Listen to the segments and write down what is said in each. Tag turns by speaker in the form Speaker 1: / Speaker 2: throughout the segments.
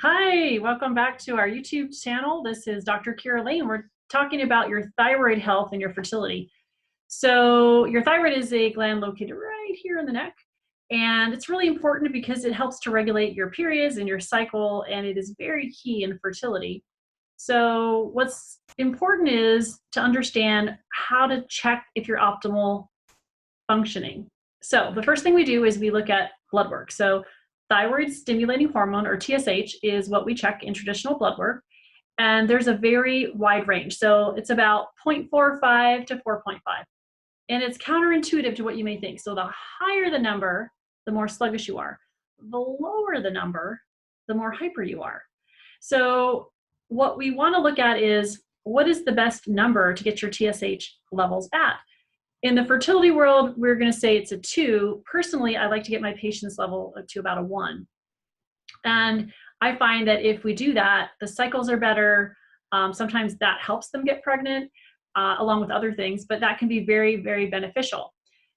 Speaker 1: Hi, welcome back to our YouTube channel. This is Dr. Kiera Lane. We're talking about your thyroid health and your fertility. So your thyroid is a gland located right here in the neck, and it's really important because it helps to regulate your periods and your cycle, and it is very key in fertility. So what's important is to understand how to check if you're optimal functioning. So the first thing we do is we look at blood work. So thyroid stimulating hormone, or TSH, is what we check in traditional blood work. And there's a very wide range. So it's about 0.45 to 4.5. And it's counterintuitive to what you may think. So the higher the number, the more sluggish you are. The lower the number, the more hyper you are. So what we want to look at is, what is the best number to get your TSH levels at? In the fertility world, we're going to say it's a 2. Personally, I like to get my patient's level to about a 1. And I find that if we do that, the cycles are better. Sometimes that helps them get pregnant, along with other things, but that can be very, very beneficial.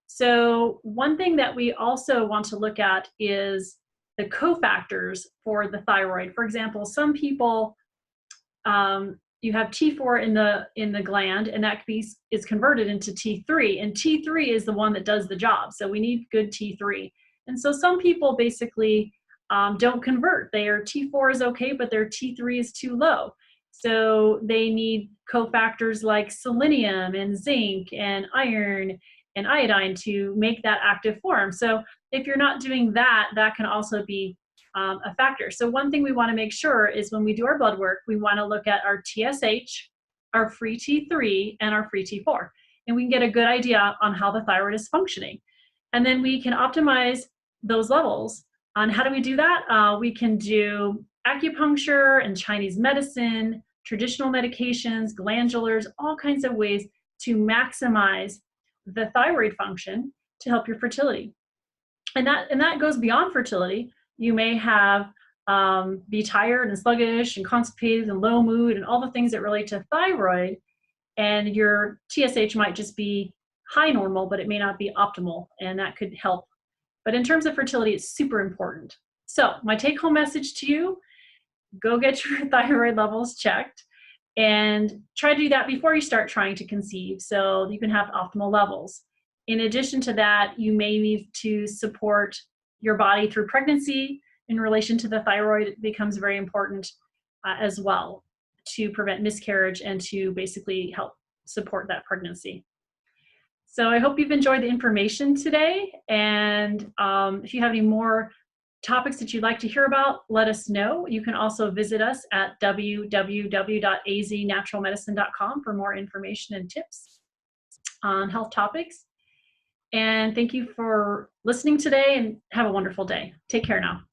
Speaker 1: So one thing that we also want to look at is the cofactors for the thyroid. For example, some people, you have T4 in the gland, and that is converted into T3, and T3 is the one that does the job. So we need good T3. And so some people basically don't convert. Their T4 is okay, but their T3 is too low. So they need cofactors like selenium and zinc and iron and iodine to make that active form. So if you're not doing that, that can also be a factor. So one thing we want to make sure is when we do our blood work, we want to look at our TSH, our free T3, and our free T4. And we can get a good idea on how the thyroid is functioning. And then we can optimize those levels. And how do we do that? We can do acupuncture and Chinese medicine, traditional medications, glandulars, all kinds of ways to maximize the thyroid function to help your fertility. And that goes beyond fertility. You may have be tired and sluggish and constipated and low mood and all the things that relate to thyroid, and your TSH might just be high normal, but it may not be optimal, and that could help. But in terms of fertility, it's super important. So my take-home message to you, go get your thyroid levels checked and try to do that before you start trying to conceive so you can have optimal levels. In addition to that, you may need to support your body through pregnancy. In relation to the thyroid, it becomes very important as well to prevent miscarriage and to basically help support that pregnancy. So I hope you've enjoyed the information today, and if you have any more topics that you'd like to hear about, let us know. You can also visit us at www.aznaturalmedicine.com for more information and tips on health topics. And thank you for listening today, and have a wonderful day. Take care now.